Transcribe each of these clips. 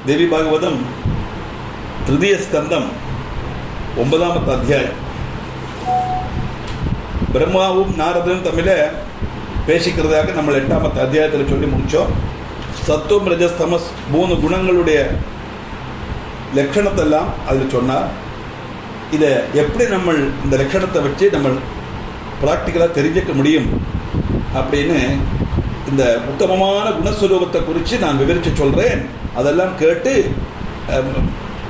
தேவி பாகவதம் திருதிய ஸ்கந்தம் 9வது அத்தியாயம். பிரம்மாவும் நாரதனும் தமிழ பேசிக்கிறதாக நம்ம 8வது அத்தியாயத்தில் சொல்லி முடித்தோம். சத்துவம் ரஜஸ் தமஸ் 3 குணங்களுடைய லட்சணத்தெல்லாம் அதில் சொன்னார். இதை எப்படி நம்ம இந்த லட்சணத்தை வச்சு நம்ம ப்ராக்டிக்கலாக தெரிஞ்சுக்க முடியும் அப்படின்னு இந்த உத்தமமான குணஸ்வரூபத்தை குறித்து நான் விவரித்து சொல்கிறேன். அதெல்லாம் கேட்டு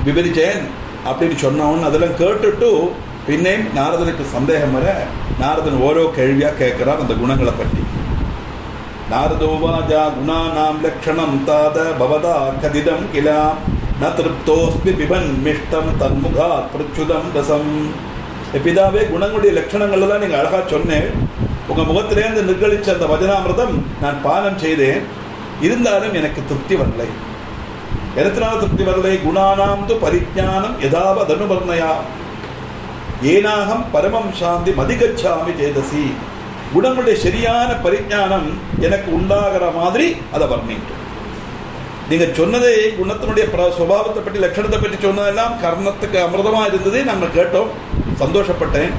விவரித்தேன் அப்படின்னு சொன்னவன் அதெல்லாம் கேட்டுட்டு பின்னே நாரதனுக்கு சந்தேகம் வர நாரதன் ஓரோ கேள்வியாக கேட்குறான் அந்த குணங்களை பற்றி. நாரதோவாஜா குணானாம் லக்ஷணம் தாத பவதா கதிதம் கிலா ந திருப்தோஸ்மி பிபன் மிஷ்டம் தன்முகா பிரச்சுதம் ரசம். பிதாவே, குணங்களுடைய லட்சணங்கள் எல்லாம் நீங்கள் அழகாக சொன்னேன். உங்கள் முகத்திலேருந்து நிர்கழிச்ச அந்த வஜனாமிரதம் நான் பானம் செய்தேன். இருந்தாலும் எனக்கு திருப்தி வரலை. எதனால திருப்தி வரலை? குணானாம் து பரிஜானம் யதாவ தனுவர்ணயா ஏனாகம் பரமம் சாந்தி மதிகச்சாமி சேதசி. குணங்களுடைய சரியான பரிஜானம் எனக்கு உண்டாகிற மாதிரி அதை வர்ணிக்கும். நீங்கள் சொன்னதே குணத்தினுடைய சுபாவத்தை பற்றி லட்சணத்தை பற்றி சொன்னதெல்லாம் கர்ணத்துக்கு அமிர்தமாக இருந்தது. நாங்கள் கேட்டோம், சந்தோஷப்பட்டேன்.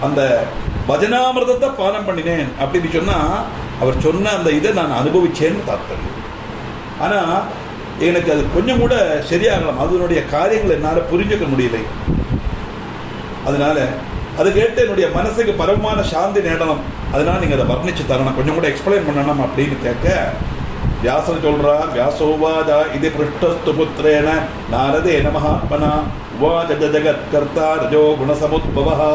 அந்த பஜனாமிரதத்தை பானம் பண்ணினேன் அப்படின்னு சொன்னால் அவர் சொன்ன அந்த இதை நான் அனுபவிச்சேன்னு தாத்பரியம். ஆனால் எனக்கு அது கொஞ்சம் கூட சரியாகலாம். அதனுடைய காரியங்கள் என்னால் புரிஞ்சுக்க முடியலை. அதனால அது கேட்டு என்னுடைய மனசுக்கு பரமமான சாந்தி நேடணும். அதனால் நீங்கள் அதை வர்ணிச்சு தரணும், கொஞ்சம் கூட எக்ஸ்பிளைன் பண்ணணும் அப்படின்னு கேட்க வியாசன் சொல்றார். வியாசோவாஜா இது பிருஷ்டஸ்து புத்திரேன நாரதேன மகாத்மனா உவாஜ ஜகத் கர்த்தா ரஜோ குணசமுத்பவா.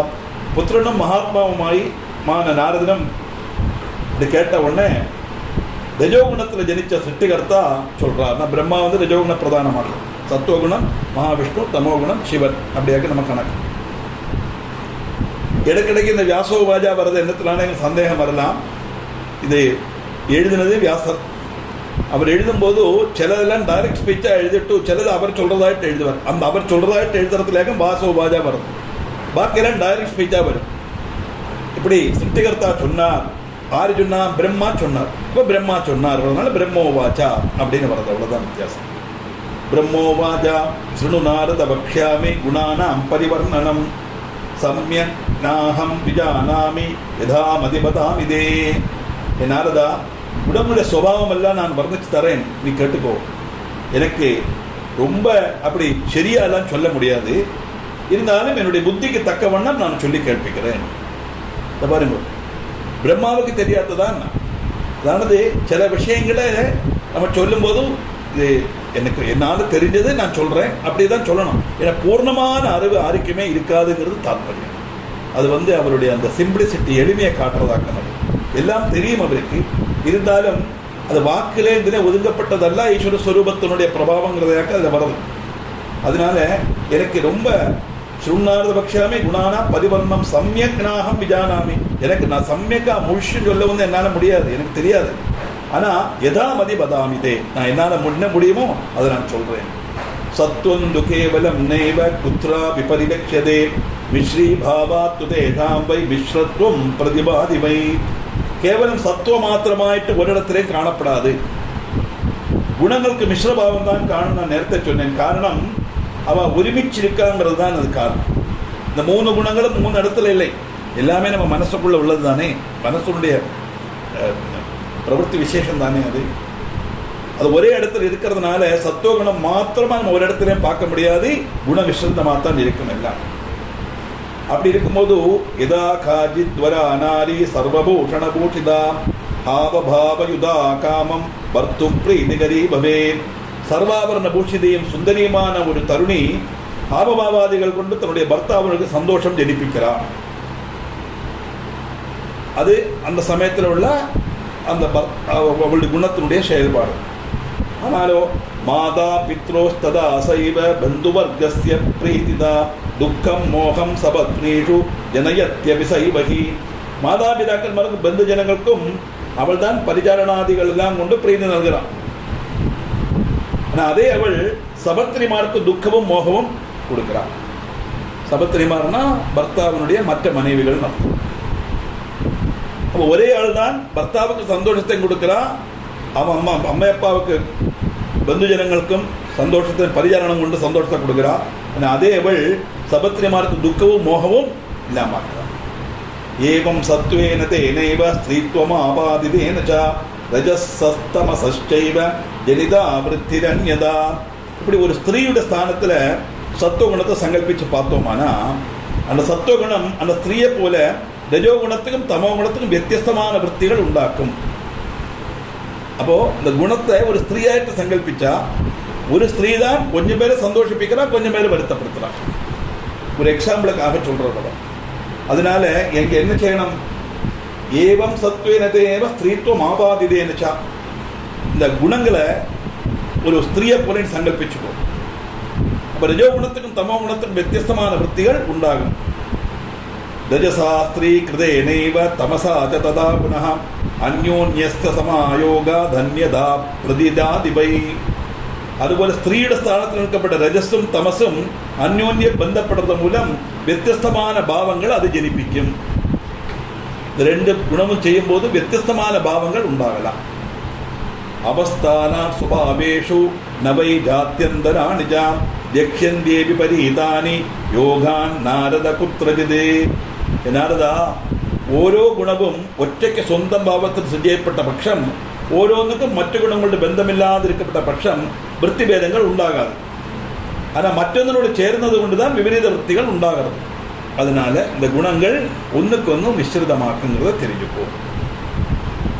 புத்திரனும் மகாத்மாவுமாய் மான நாரதனும் இது கேட்ட உடனே ரஜோகுணத்தில் ஜனிச்ச சிருஷ்டிகர்த்தா சொல்றார். நான் பிரம்மா வந்து ரஜோகுண பிரதானமாக, சத்துவகுணம் மகாவிஷ்ணு, தமோகுணம் சிவன், அப்படியாக நம்ம கணக்கு. இடைக்கிடைக்கு இந்த வியாசோவாஜா வர்றது என்னத்தினால எனக்கு சந்தேகம் வரலாம். இது எழுதினது வியாசர். அவர் எழுதும்போது சிலதெல்லாம் டைரக்ட் ஸ்பீச்சாக எழுதிட்டு சிலது அவர் சொல்றதாயிட்டு எழுதுவார். அந்த அவர் சொல்றதாயிட்டு எழுதுறதுலேயே வாசோவாஜா வருது. பாக்கியெல்லாம் டைரக்ட் ஸ்பீச்சாக வரும். இப்படி சிருஷ்டிகர்த்தா சொன்னார். ஆறு சொன்னா? பிரம்மா சொன்னார். இப்போ பிரம்மா சொன்னார், அதனால பிரம்மோவாச்சா அப்படின்னு வருது. அவ்வளோதான் வித்தியாசம். பிரம்மோவாச்சா ஸ்ருணு நாரத வக்ஷ்யாமி குணானாம் பரிவர்ணனம் சம்யக் நாஹம் விஜானாமி யதா மதிபதாம் இதே. என் நாரதா, குணமுடைய சுபாவம் எல்லாம் நான் வர்ணிச்சு தரேன், நீ கேட்டுக்கோ. எனக்கு ரொம்ப அப்படி சரியாலாம் சொல்ல முடியாது. இருந்தாலும் என்னுடைய புத்திக்கு தக்க வண்ணம் நான் சொல்லி கேட்பிக்கிறேன். பாருங்க, பிரம்மாவுக்கு தெரியாததான். அதானது சில விஷயங்களை நம்ம சொல்லும் போதும் இது எனக்கு என்னால் தெரிஞ்சது நான் சொல்கிறேன், அப்படி தான் சொல்லணும். ஏன்னா பூர்ணமான அறிவு யாருக்குமே இருக்காதுங்கிறது தாற்பயம். அது வந்து அவருடைய அந்த சிம்பிளிசிட்டி, எளிமையை காட்டுறதாக்கணும். எல்லாம் தெரியும் அவருக்கு, இருந்தாலும் அது வாக்கிலே இதில் ஒதுங்கப்பட்டதல்ல. ஈஸ்வர ஸ்வரூபத்தினுடைய பிரபாவங்கிறதையாக்க அதில் வருது. அதனால எனக்கு ரொம்ப ஸ்ருணாரத பக்ஷாமி குணானா பரிவர்ணம் சம்யக் நாகம் விஜானாமி. எனக்கு நான் சம்யக்கா முழுஷு சொல்ல வந்து என்னால் முடியாது, எனக்கு தெரியாது. ஆனால் யதா மதி பதாமிதே, நான் என்னால் முன்ன முடியுமோ அதை நான் சொல்கிறேன். சத்வந்து கேவலம் நைவ குத்ரா விபரிலக்ஷதே மிஸ்ரீ பாவாத்து தேகாம் வை மிஸ்ரத்வம் பிரதிபாதிவை. கேவலம் சத்துவ மாத்திரமாயிட்டு ஒரு இடத்திலே காணப்படாது. குணங்களுக்கு மிஸ்ரபாவம் தான் காரணம். நான் நேரத்தை சொன்னேன். காரணம் அவன் ஒருமிச்சிருக்காங்கிறது தான் அது காரணம். இந்த 3 குணங்களும் 3 இடத்துல இல்லை. எல்லாமே நம்ம மனசுக்குள்ள உள்ளது தானே, மனசுடைய பிரவൃத்தி விசேஷம் தானே. அது ஒரே இடத்துல இருக்கிறதுனால சத்துவகுணம் மாத்திரமா நம்ம ஒரு இடத்துலையும் பார்க்க முடியாது. குண விசந்தமாக தான் இருக்கும் எல்லாம். அப்படி இருக்கும்போது யதா காஜித்வரா அநாரி சர்வபூஷணபூஷிதா ஹாவபாவயுதா காமம் வர்த்தும் பிரீதிகரி பவே. சர்வாபரண பூஷிதையும் சுந்தரியமான ஒரு தருணி ஆபபாவாதிகள் கொண்டு தன்னுடைய பர்த்தாவனுக்கு சந்தோஷம் ஜனிப்பிக்கிறார். அது அந்த சமயத்தில் உள்ள அந்த அவளுடைய குணத்தினுடைய செயல்பாடு. ஆனாலோ மாதா பித்ரோஸ்ததா அசைவ பந்துவர்கஸ்ய பிரீதிதா துக்கம் மோகம் சபத்னீஷு ஜனயத்யபிசைவகி. மாதாபிதாக்கள் மருந்து பந்து ஜனங்களுக்கும் அவள் தான் பரிச்சாரணாதிகள் எல்லாம் கொண்டு பிரீதி நல்கிறான். ஆனால் அதே அவள் சபத்ரிமாருக்கு துக்கமும் மோகமும் கொடுக்கிறான். சபத்ரிமார்னா பர்த்தாவினுடைய மற்ற மனைவிகள் அர்த்தம். அப்போ ஒரே ஆள் தான் பர்த்தாவுக்கு சந்தோஷத்தை கொடுக்கிறான். அவன் அம்மா அப்பாவுக்கு பந்து ஜனங்களுக்கும் சந்தோஷத்தின் பரிஜாரணம் கொண்டு சந்தோஷத்தை கொடுக்குறா. அதே அவள் சபத்ரிமாருக்கு துக்கமும் மோகமும் இல்லாமக்கிறார். ஏவம் சத்வேன தேனைவ ஸ்திரீத்வம் ஆபாதிதேன ச ரஜஸஸ்தமசைவ ஜனிதா விருத்திரன்யதா. இப்படி ஒரு ஸ்திரீயுடைய ஸ்தானத்தில் சத்துவகுணத்தை சங்கல்பிச்சு பார்த்தோமானா அந்த சத்துவகுணம் அந்த ஸ்திரீயை போல ரஜோகுணத்துக்கும் தமோ குணத்துக்கும் வித்தியஸ்தமான விற்த்திகள் உண்டாக்கும். அப்போ இந்த குணத்தை ஒரு ஸ்திரீயாயிட்டு சங்கல்பிச்சா ஒரு ஸ்திரீ தான் கொஞ்சம் பேரை சந்தோஷிப்பிக்கிறா, கொஞ்சம் பேரை வருத்தப்படுத்துறா. ஒரு எக்ஸாம்பிளுக்காக சொல்றது. அதனால எனக்கு என்ன செய்யணும்? ஏவம் சத்வேனதேவ ஸ்திரீத்துவம் ஆபாதிதேனச்சா. இந்த குணங்களை ஒரு ஸ்திரீயை போல சங்கல்பிச்சுக்கோ. அப்ப ரஜோகுணத்துக்கும் தமோ குணத்துக்கும் வித்தியஸ்தமான விற்த்திகள் உண்டாகும். ரஜசா ஸ்திரீ கிருதேனைவ தமசா ச ததா புனः அந்யோன்யஸ்த சமாயோகா தன்யதா பிரதிதாதிபை. അതുപോലെ സ്ത്രീയുടെ സ്ഥാനത്ത് നിൽക്കപ്പെട്ട രജസ്സും തമസും അന്യോന്യം ബന്ധപ്പെടുന്നത് മൂലം വ്യത്യസ്തമായ ഭാവങ്ങൾ അത് ജനിപ്പിക്കും. രണ്ട് ഗുണവും ചെയ്യുമ്പോൾ വ്യത്യസ്തമായ ഭാവങ്ങൾ ഉണ്ടാകലാം. അവസ്ഥാന സ്വഭാവേഷു നവൈ ജാത്യന്തരാണി ജാം ലക്ഷ്യന്തേ വിപരീതാനി യോഗാൻ നാരദ കുത്രജിതേ. നാരദ, ഓരോ ഗുണവും ഒറ്റയ്ക്ക് സ്വന്തം ഭാവത്തിൽ സൃഷ്ടിക്കപ്പെട്ട പക്ഷം ഓരോന്നിനും മറ്റു ഗുണങ്ങളുടെ ബന്ധമില്ലാതിരിക്കപ്പെട്ട പക്ഷം വൃത്തിഭേദങ്ങൾ ഉണ്ടാകാതെ. ஆனால் மற்றொன்னோடு சேர்ந்தது கொண்டுதான் விபரீத விற்த்திகள் உண்டாகிறது. அதனால இந்த குணங்கள் ஒன்றுக்கு ஒன்று மிஸ்ரிதமாக்குங்கிறத தெரிஞ்சுப்போம்.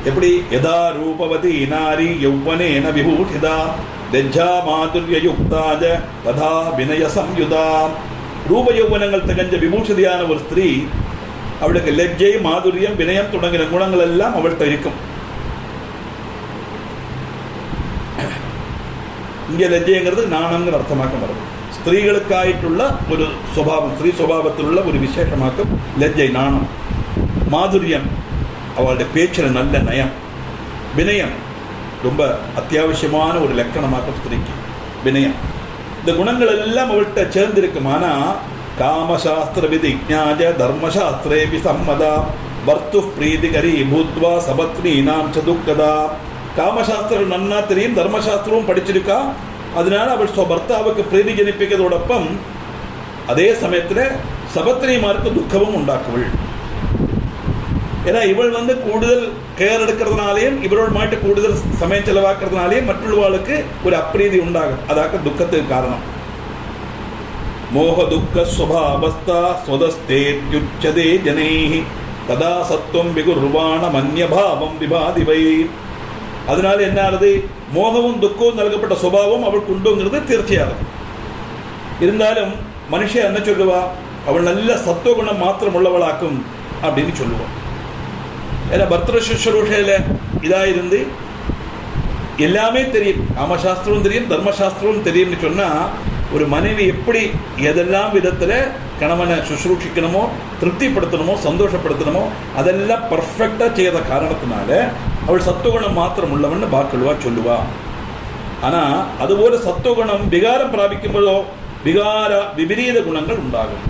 எப்படி யதா ரூபவதி நாரி யௌவனேன விபூஷிதா லஜ்ஜா மாதுர்ய யுக்தாஜ ததா வினய சம்யுதா. ரூப யௌவனங்கள் திகஞ்ச விபூஷிதியான ஒரு ஸ்திரீ, அவளுக்கு லஜ்ஜை மாதுரியம் வினயம் தொடங்கின குணங்கள் எல்லாம் அவள்கிட்ட இருக்கும். இங்கே லஜ்ஜைங்கிறது நாணம்ங்கிற அர்த்தமாக்கம் வருது. ஸ்திரீகளுக்காയിട്ടുള്ള ஒரு சுபாவம், ஸ்திரீ சுபாவத்தில் உள்ள ஒரு விசேஷமாக்கம் லஜ்ஜை, நாணம். மாதுரியம், அவளுடைய பேச்சில் நல்ல நயம். வினயம், ரொம்ப அத்தியாவசியமான ஒரு லக்கணமாக்கம் ஸ்திரீக்கு வினயம். இந்த குணங்கள் எல்லாம் அவள்கிட்ட சேர்ந்திருக்கும். ஆனால் காமசாஸ்திர விதிஜ்ஞாஜ தர்மசாஸ்திரேபி சம்மதா வர்த்து பிரீதிகரி பூத்வா சபத்னீனாம் சதுக்கதா. காமசாஸ்திரம் நன்னா தெரியும், தர்மசாஸ்திரமும் படிச்சிருக்கா. அதனால அவள் பர்த்தாவுக்கு பிரீதி ஜனிப்பிக்கிறதோடொപ്പം அதே சமயத்தில் சபத்னிமாருக்கு துக்கமும் உண்டாக்குவள். ஏன்னா இவள் கூடுதல் கேர் எடுக்கிறதுனாலேயும் இவரோட மாட்டு கூடுதல் சமயம் செலவாக்குறதுனாலேயும் மற்றவர்களுக்கு ஒரு அப்பிரீதி உண்டாகும். அதாக்க துக்கத்துக்கு காரணம். மோக துக்க ஸ்வபாவஸ்தா ஸ்வதஸ்தேத்யுச்சதே ஜனைஹி ததா சத்துவம் விகுர்வாண மன்யபாவம் விபாதிவை. அதனால என்ன ஆகுது? மோகமும் துக்கமும் നൽകപ്പെട്ട சுபாவம் அவளுக்கு உண்டுங்கிறது தீர்ச்சியாகும். இருந்தாலும் மனுஷன் என்ன சொல்லுவா? அவள் நல்ல சத்துவகுணம் மாத்திரம் உள்ளவளாக்கும் அப்படின்னு சொல்லுவாள். ஏன்னா பர்தர சுஷ்ரூஷையில் இதாயிருந்து எல்லாமே தெரியும், காமசாஸ்திரமும் தெரியும், தர்மசாஸ்திரமும் தெரியும்னு சொன்னால் ஒரு மனைவி எப்படி எதெல்லாம் விதத்தில் கணவனை சுஷ்ரூஷிக்கணுமோ, திருப்திப்படுத்தணுமோ, சந்தோஷப்படுத்தணுமோ அதெல்லாம் பர்ஃபெக்டாக செய்த காரணத்தினால அவள் சத்துவகுணம் மாத்திரம் உள்ளவன்னு பாக்கல்வா சொல்லுவா. ஆனால் அதுபோல சத்துவகுணம் விகாரம் பிராபிக்கும்போதோ விபரீத குணங்கள் உண்டாகும்.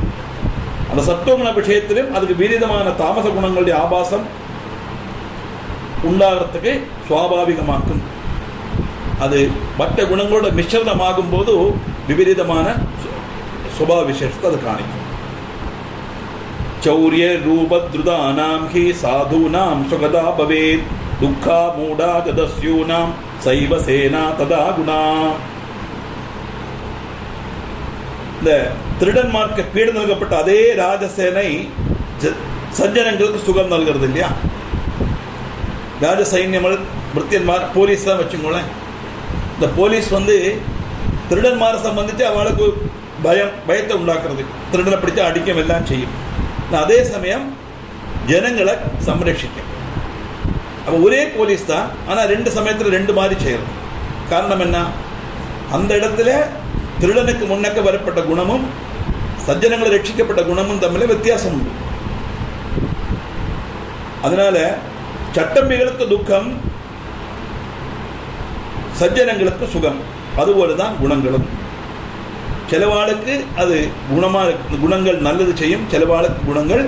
அந்த சத்துவகுண விஷயத்திலும் அதுக்கு விபரீதமான தாமச குணங்களுடைய ஆபாசம் உண்டாகிறதுக்கு சுவாபாவிகமாக்கும். அது மற்ற குணங்களோட மிശ്രിതமாகும் போது விபரீதமான சுபாவ விசேஷத்தை அது காணிக்கும். சௌரிய ரூபத்ருதானாம் ஹி சாதுனாம் சுகதா பவேத் துக்கா மூடா ஜதஸ்யூனாம் சைவ சேனா ததா குணா. இந்த திருடன்மார்க்கு பீடு നൽകപ്പെട്ട அதே ராஜசேனை சஜ்ஜனங்களுக்கு சுகம் നൽகிறது இல்லையா? ராஜசைன்யங்கள் பிருத்தியன்மார் போலீஸ் தான் வச்சுக்கோங்களேன். இந்த போலீஸ் திருடன்மாரை சம்பந்தித்து அவளுக்கு பயத்தை உண்டாக்குறது, திருடனை பிடிச்சா அடிக்கும் எல்லாம் செய்யும். அதே சமயம் ஜனங்களை சம்ரட்சிக்கும். அப்போ ஒரே போலீஸ் தான், ஆனால் ரெண்டு சமயத்தில் ரெண்டு மாதிரி செய்யறது. காரணம் என்ன? அந்த இடத்துல திருடனுக்கு முன்னக்க வரப்பட்ட குணமும் சஜ்ஜனங்களை ரட்சிக்கப்பட்ட குணமும் தம்மில் வித்தியாசம் உண்டு. அதனால சட்டம்பிகளுக்கு துக்கம், சஜ்ஜனங்களுக்கு சுகம். அதுபோலதான் குணங்களும். சிலவாளுக்கு அது குணங்கள் நல்லது செய்யும், சிலவாளுக்கு குணங்கள்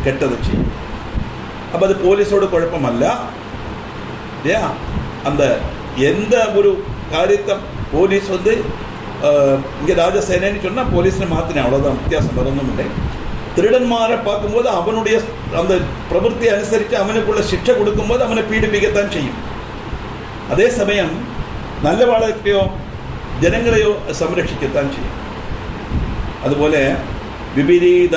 கெட்டது செய்யும். அப்போ அது போலீஸோட குழப்பம் அல்ல. அந்த எந்த ஒரு காரியத்தை போலீஸ் இங்கே ராஜசேனன்னு சொன்னால் போலீஸ்னு மாற்றினேன், அவ்வளோதான், வித்தியாசம் வரணும் இல்லை. திருடன்மாரை பார்க்கும்போது அவனுடைய அந்த பிரவൃத்தியை அனுசரித்து அவனுக்குள்ள சிக்ஷை கொடுக்கும்போது அவனை பீடிப்பிக்கத்தான் செய்யும். அதே சமயம் நல்ல வாழ்க்கையோ ஜனங்களையோ சம்ரட்சிக்கத்தான் செய்யும். அதுபோல விபரீத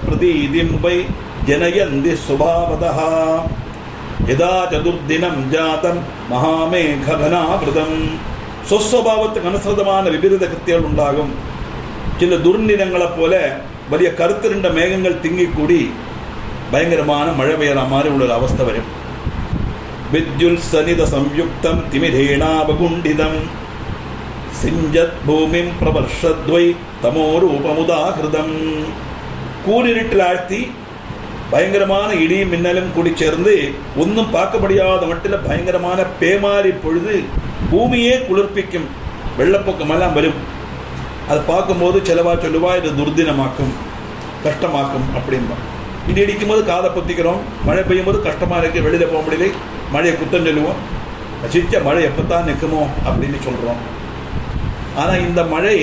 பிரதீதிம் வை ஜனயந்தி சுபாவதஹ யதா சதுர்தினம் ஜாதம் மகாமேகனாவிரதம். சொஸ்வபாவத்துக்கு அனுசൃതமான விபரீத கிருத்தியங்கள் உண்டாகும். சில துர்நிலங்களை போல വലിയ கருத்திருண்ட மேகங்கள் திங்கிக்கூடி பயங்கரமான மழை பெய்யற மாதிரி உள்ள அவஸ்தை வரும். வித்யுல் சனித சம்யுக்தம் திமிரேணாபகுண்டிதம் சிஞ்சத் பூமிம் பிரவர்ஷத்வை தமோரூபமுதாகிருதம். கூரிருட்டில் ஆழ்த்தி பயங்கரமான இடியும் மின்னலும் கூடி சேர்ந்து ஒன்றும் பார்க்க முடியாத மட்டில் பயங்கரமான பேமாரி பொழுது பூமியே குளிர்ப்பிக்கும். வெள்ளப்பொக்கமெல்லாம் வரும். அதை பார்க்கும்போது செலவா சொல்லுவா இது துர்தினமாக்கும், கஷ்டமாக்கும் அப்படின்பா. இடி இடிக்கும் போது காதை பொத்திக்கிறோம், மழை பெய்யும் போது கஷ்டமாக இருக்குது, வெளியில் போக முடியல, மழையை குத்தம் சொல்லுவோம். சிச்ச மழை எப்போத்தான் நிற்குமோ அப்படின்னு சொல்கிறோம். ஆனால் இந்த மழை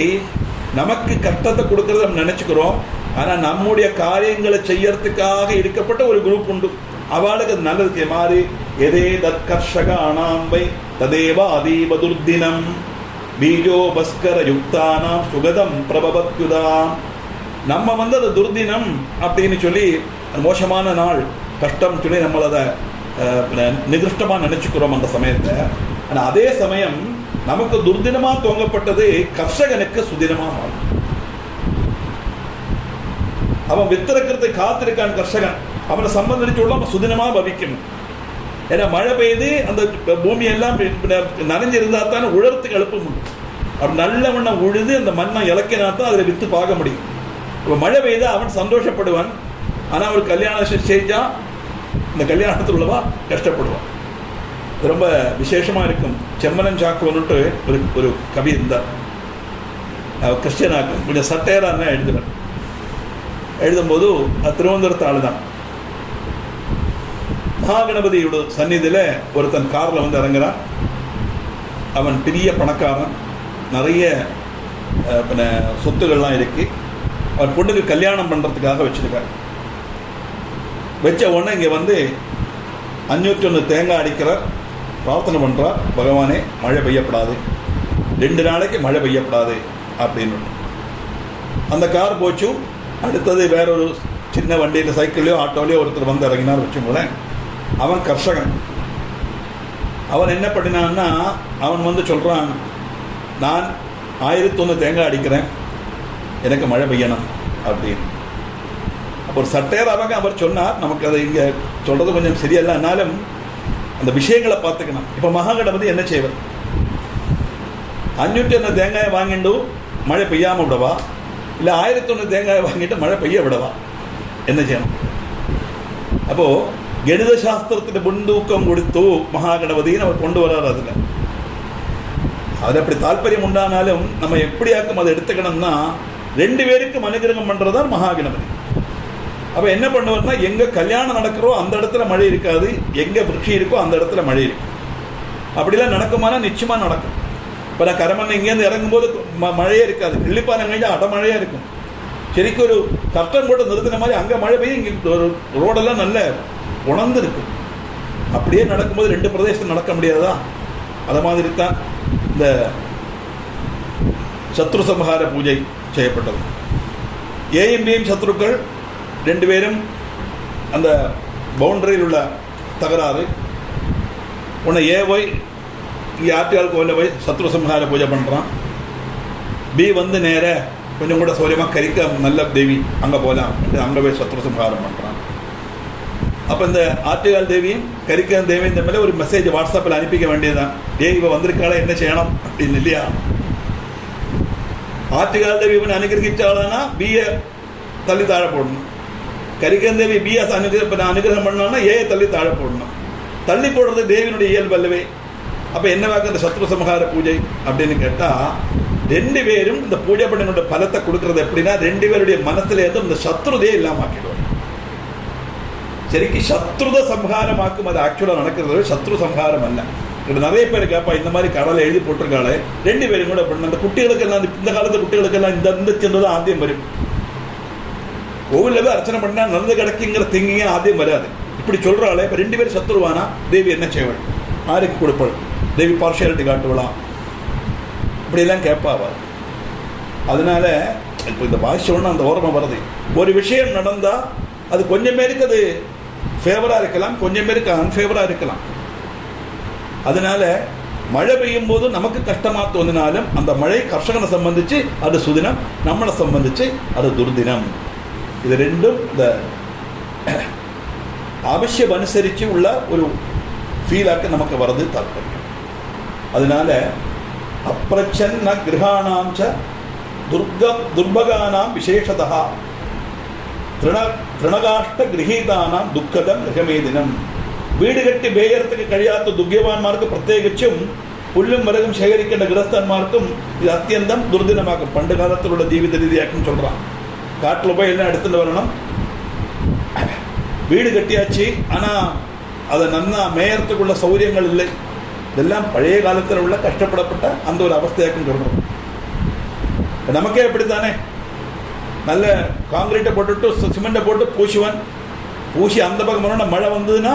நமக்கு கஷ்டத்தை கொடுக்கறத நம்ம நினச்சிக்கிறோம். ஆனால் நம்முடைய காரியங்களை செய்யறதுக்காக இருக்கப்பட்ட ஒரு குரூப் உண்டு, அவளுக்கு அது நல்லது மாறி எதே தற்கர்ஷக ஆனாம்பை ததேவ அதீவ துர்தினம் பீஜோ பஸ்கர யுக்தானாம் சுகதம் பிரபவத்யுதாம். நம்ம அது துர்தினம் அப்படின்னு சொல்லி மோசமான நாள், கஷ்டம் சொல்லி நம்மளை அதை நிகிருஷ்டமாக நினைச்சுக்கிறோம் அந்த சமயத்தை. ஆனால் அதே சமயம் நமக்கு துர்தினமா தோங்கப்பட்டது கர்ஷகனுக்கு சுதினமாக மாறும். அவன் வித்திறக்கிறது காத்திருக்கான் கர்ஷகன், அவனை சம்பந்திச்சுள்ள அவன் சுதினமா பவிக்கும். ஏன்னா மழை பெய்து அந்த பூமி எல்லாம் நனைஞ்சிருந்தா தான் உழறத்துக்கு எழுப்ப முடியும். அப்படி நல்ல வண்ணம் உழுது அந்த மண்ணை இலக்கினா தான் அதில் வித்து பார்க்க முடியும். இப்போ மழை பெய்தா அவன் சந்தோஷப்படுவான். ஆனால் அவர் கல்யாணம் செஞ்சா இந்த கல்யாணத்தில் உள்ளவா கஷ்டப்படுவான். ரொம்ப விசேஷமாக இருக்கும். செம்மனன் சாக்குவன்ட்டு ஒரு கவி இருந்தார், கிறிஸ்டியனாக்கும், கொஞ்சம் சட்டையராக தான் எழுதுவார். எழுதும்போது திருவனந்தபுரத்து ஆள் தான். மகாகணபதியோட சந்நிதியில் ஒருத்தன் காரில் இறங்குறான். அவன் பெரிய பணக்காரன், நிறைய சொத்துக்கள்லாம் இருக்கு. அவன் பொண்ணுக்கு கல்யாணம் பண்ணுறதுக்காக வச்சிருக்கார். வச்ச உடனே இங்கே 501 தேங்காய் அடிக்கிறார், பிரார்த்தனை பண்ணுறார், பகவானே மழை பெய்யப்படாது, 2 நாளைக்கு மழை பெய்யப்படாது அப்படின்னு. அந்த கார் போச்சு. அடுத்தது வேறொரு சின்ன வண்டியில் சைக்கிள்லையோ ஆட்டோலையோ ஒருத்தர் இறங்கினார் வச்சுக்கோங்களேன். அவன் கர்ஷகன். அவன் என்ன பண்ணினான்னா அவன் சொல்கிறான், நான் 1001 தேங்காய் அடிக்கிறேன், எனக்கு மழை பெய்யணும் அப்படின்னு. அப்போ ஒரு சட்டையராக அவர் சொன்னார். நமக்கு அதை இங்கே சொல்கிறது கொஞ்சம் சரியில்லை, ஆனாலும் அந்த விஷயங்களை பார்த்துக்கணும். இப்போ மகாகணபதி என்ன செய்வார்? 501 தேங்காயை வாங்கிட்டு மழை பெய்யாமல் விடவா, இல்லை 1001 தேங்காயை வாங்கிட்டு மழை பெய்ய விடவா? என்ன செய்யணும்? அப்போது கணித சாஸ்திரத்துக்கு முன்தூக்கம் கொடுத்து மகாகணபதின்னு அவர் கொண்டு வராரு. அதில் அப்படி தாற்பயம் உண்டானாலும் நம்ம எப்படியாக்கும் அதை எடுத்துக்கணும்னா 2 பேருக்கும் அனுகிரகம் பண்ணுறதான் மகாகணபதி. அப்போ என்ன பண்ணுவார்னா, எங்கே கல்யாணம் நடக்கிறோ அந்த இடத்துல மழை இருக்காது, எங்கே விருட்சி இருக்கோ அந்த இடத்துல மழை இருக்கும். அப்படிலாம் நடக்குமானா நிச்சயமாக நடக்கும். இப்போ நான் கரமண்ணை இங்கேருந்து இறங்கும்போது மழையே இருக்காது, கிள்ளிப்பானை கழிஞ்சா அடமழையாக இருக்கும். சரிக்கு ஒரு கஷ்டம் போட்டு நிறுத்தின மாதிரி அங்கே மழை பெய்யும், இங்கே ரோடெல்லாம் நல்ல உணர்ந்து இருக்கும். அப்படியே நடக்கும்போது 2 பிரதேசத்தில் நடக்க முடியாதா? அதை மாதிரி தான் இந்த சத்ரு சம்ஹார பூஜை செய்யப்பட்டது. ஏயும் பியும் சத்ருக்கள் 2 பேரும் அந்த பவுண்டரியில் உள்ள தகராறு. உன்னை ஏ போய் இங்கே ஆற்றியால் கோயிலில் போய் சத்ரு சம்ஹார பூஜை பண்ணுறான். பி நேர கொஞ்சம் கூட சௌரியமாக கரிக்க நல்ல தேவி அங்கே போகலாம், அங்கே போய் சத்ரு சம்ஹாரம் பண்ணுறான். அப்போ இந்த ஆற்றுகால் தேவியும் கரிக்க தேவியும் இந்த மேலே ஒரு மெசேஜ் வாட்ஸ்அப்பில் அனுப்பிக்க வேண்டியதுதான். இவ வந்திருக்காளா, என்ன செய்யணும் அப்படின்னு இல்லையா? ஆற்றுகால் தேவி இவனை அனுகிரகிச்சாளானா பிஏ தள்ளி தாழ போடணும். கரிக்கன் தேவி பிஎஸ் அனுகிரகம் பண்ணான்னா ஏ தள்ளி தாழ போடணும். தள்ளி போடுறது தேவியினுடைய இயல்பு அல்லவே. அப்போ என்னவாக்க இந்த சத்ரு சம்ஹார பூஜை அப்படின்னு கேட்டால் 2 பேரும் இந்த பூஜை பண்ணினுடைய பலத்தை கொடுக்கறது எப்படின்னா 2 பேருடைய மனசுல ஏதோ இந்த சத்ருதே இல்லாமல் ஆக்கிடுவாங்க. சரிக்கு சத்ருத சம்ஹாரமாக்கும். அது ஆக்சுவலாக நடக்கிறது சத்ரு சம்ஹாரம் அல்ல. நிறைய பேர் கேட்பா, இந்த மாதிரி கடலை எழுதி போட்டிருக்காளே, 2 பேரும் கூட பண்ண. அந்த குட்டிகளுக்கெல்லாம், இந்த காலத்து குட்டிகளுக்கெல்லாம் இந்த சின்னது ஆദ്യം வரும். கோவிலில் போய் அர்ச்சனை பண்ணா நல்லது கிடைக்குங்கிற திங்கிங்க ஆദ്യം வராது. இப்படி சொல்றாளே, இப்போ 2 பேர் சத்துருவானா தேவி என்ன செய்வாள், யாருக்கு கொடுப்பாள், தேவி பார்ஷியாலிட்டி காட்டுவலாம், இப்படியெல்லாம் கேட்பாவா. அதனால இப்போ இந்த பாஷ்யம்னு அந்த ஓரமாக வருது. ஒரு விஷயம் நடந்தால் அது கொஞ்சம் பேருக்கு அது ஃபேவராக இருக்கலாம், கொஞ்சம் பேருக்கு அன்ஃபேவராக இருக்கலாம். அதனால மழை பெய்யும் போது நமக்கு கஷ்டமாக தோன்றினாலும் அந்த மழை கர்ஷகனை சம்பந்திச்சு அது சுதினம், நம்மளை சம்பந்திச்சு அது துர்தினம். இது ரெண்டும் இந்த அவசியம் அனுசரித்து உள்ள ஒரு ஃபீலாக்க நமக்கு வரது தாற்பயம். அதனால அப்பிரச்சன்ன கிரகாணாம் ச துர்பகானாம் விசேஷதா திருணகாஷ்ட கிரகீதானாம் துக்கதம் கிரகமேதினம். വീട് കെട്ടി വേയറത്തേക്ക് കഴിയാത്ത ദുഃഖ്യവാന്മാർക്ക് പ്രത്യേകിച്ചും പുല്ലും വിറകും ശേഖരിക്കേണ്ട ഗൃഹസ്ഥന്മാർക്കും ഇത് അത്യന്തം ദുർദിനമാക്കും. പണ്ട് കാലത്തിലുള്ള ജീവിത രീതിയാക്കും ചൊല്ലാം. കാട്ടിൽ പോയി എല്ലാം എടുത്തിട്ട് വരണം, വീട് കെട്ടിയാச்சு, ஆனால் அதை நன்னா மேயறதுக்குள்ள சௌகரியங்கள் இல்லை. இதெல்லாம் பழைய காலத்தில் உள்ள கஷ்டப்படப்பட்ட அந்த ஒரு அவஸ்தையாக்கும் சொல்கிறோம். நமக்கே அப்படித்தானே, நல்ல காங்கிரீட்டை போட்டுட்டு சிமெண்ட்டை போட்டு பூசி அந்த பக்கம் வரணும். மழை வந்ததுன்னா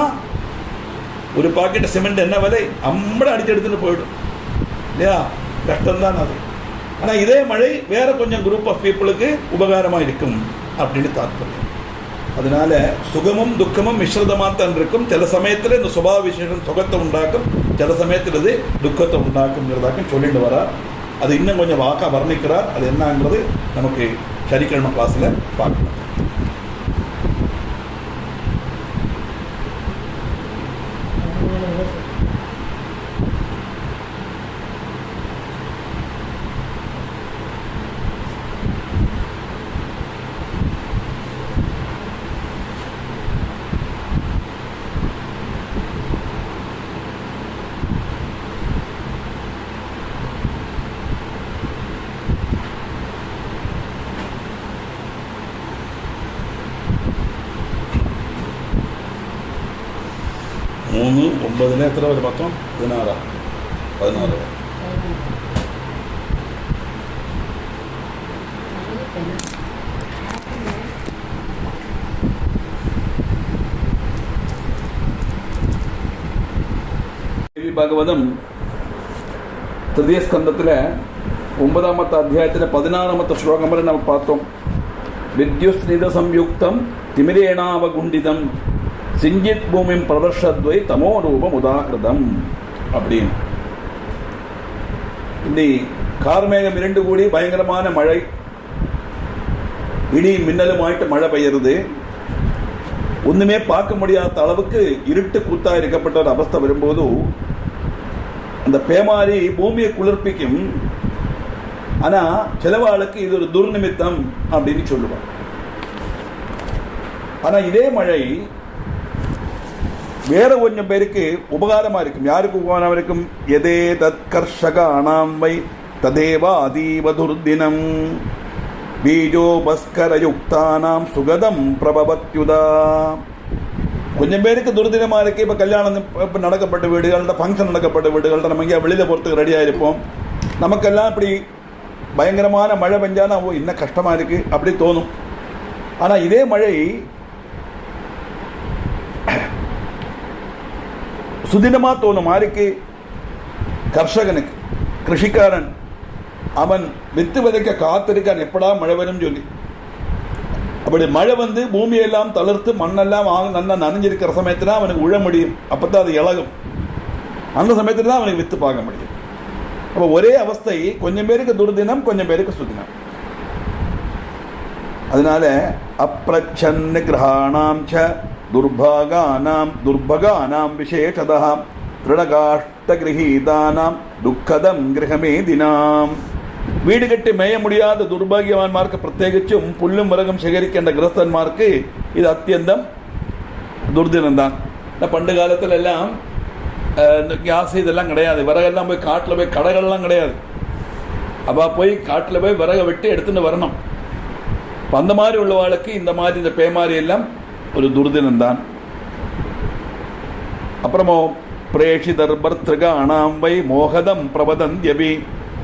ஒரு பாக்கெட் சிமெண்ட் என்ன விலை, அம்மட அடிச்சு எடுத்துட்டு போயிடும் இல்லையா, கஷ்டம்தான் அது. ஆனால் இதே மழை வேற கொஞ்சம் குரூப் ஆஃப் பீப்புளுக்கு உபகாரமாக இருக்கும் அப்படின்னு தாற்பயம். அதனால சுகமும் துக்கமும் மிஸ்ரதமாகத்தான் இருக்கும். சில சமயத்தில் இந்த சுபாவ விசேஷம் சுகத்தை உண்டாக்கும், சில சமயத்தில் இது துக்கத்தை உண்டாக்குங்கிறதாக்கும் சொல்லிட்டு வரார். அது இன்னும் கொஞ்சம் வாக்கா வர்ணிக்கிறார். அது என்னங்கிறது நமக்கு சனிக்கிழமை கிளாஸில் பார்க்கலாம். മൂന്ന് 9 എത്ര വരെ, 16 ഭാഗവതം തൃതീയ സ്കന്ധത്തിലെ 9ാമത്തെ അധ്യായത്തിലെ 16ാമത്തെ ശ്ലോകം വരെ നമ്മൾ பார்த்தோம். വിദ്യുസ്നിത സംയുക്തം തിമിരേണാവകുണ്ഡിതം சிஞ்சித் பூமி பிரதர்ஷத்வை தமோரூபம் உதாகிருதம் அப்படின்னு. இந்த கார்மேகம் 2 கூடி பயங்கரமான மழை, இடி மின்னலுமாயிட்டு மழை பெய்யறது. ஒண்ணுமே பார்க்க முடியாத அளவுக்கு இருட்டு கூத்தா இருக்கப்பட்ட ஒரு அவஸ்தை வரும்போது அந்த பேமாரி பூமியை குளிர்ப்பிக்கும். ஆனா சிலவாளுக்கு இது ஒரு துர்நிமித்தம் அப்படின்னு சொல்லுவாங்க. ஆனா இதே மழை வேற கொஞ்சம் பேருக்கு உபகாரமா இருக்கும். யாருக்கு உபகாரமா இருக்கும்? எதே தற்கர்ஷகாணாம் வை ததேவ அதீவ துர்தினம் பீஜோபஸ்கரயுக்தானாம் சுகதம் பிரபவத்யுதா. கொஞ்சம் பேருக்கு துர்தினமா இருக்கு. இப்போ கல்யாணம் இப்போ நடக்கப்பட்ட வீடுகள்கிட்ட, ஃபங்க்ஷன் நடக்கப்பட்ட வீடுகள்கிட்ட நம்ம இங்கே வெளியில் போகிறதுக்கு ரெடியாக இருப்போம். நமக்கெல்லாம் இப்படி பயங்கரமான மழை பெஞ்சானா ஓ இன்னும் கஷ்டமாக இருக்குது அப்படி தோணும். ஆனால் இதே மழை சுதினமாக தோணும். யாருக்கு? கர்ஷகனுக்கு, கிருஷிக்காரன். அவன் வித்து விதைக்க காத்திருக்கான் எப்படா மழை வரும் சொல்லி. அப்படி மழை வந்து பூமியெல்லாம் தளர்த்து மண்ணெல்லாம் நல்லா நனைஞ்சிருக்கிற சமயத்தில் தான் அவனுக்கு உழ முடியும். அப்போ தான் அது இலகும். அந்த சமயத்தில் தான் அவனுக்கு வித்து பார்க்க முடியும். அப்போ ஒரே அவஸ்தை, கொஞ்சம் பேருக்கு துர்தினம், கொஞ்சம் பேருக்கு சுதினம். அதனால அப்பிரச்சன்ன கிரகாணாம் ச துர்பகானாம் விசேஷதா திருணகாஷ்ட கிரகீதானாம் துக்கதம் கிரகமேதினாம். വീട് കെട്ടി മേയ മുടിയാതെ ദുർഭാഗ്യവാന്മാർക്ക്, പ്രത്യേകിച്ചും പുല്ലും വിറകും ശേഖരിക്കേണ്ട ഗൃഹസ്ഥന്മാർക്ക് ഇത് അത്യന്തം ദുർദിനം தான். പണ്ട് காலத்திலெல்லாம் கேஸ் இதெல்லாம் கிடையாது. விறகெல்லாம் போய் காட்டில் போய் கடைகள்லாம் கிடையாது. அப்போ போய் காட்டில் போய் விறகை வெட்டி எடுத்துட்டு வரணும். இப்போ அந்த மாதிரி உள்ளவாளுக்கு இந்த மாதிரி இந்த பேமாரி எல்லாம் ஒரு துர்தினம் தான். அப்புறமோ பிரேஷிதர்பர்த்ருகாணாம் வை மோகதம் பிரவதந்த்யபி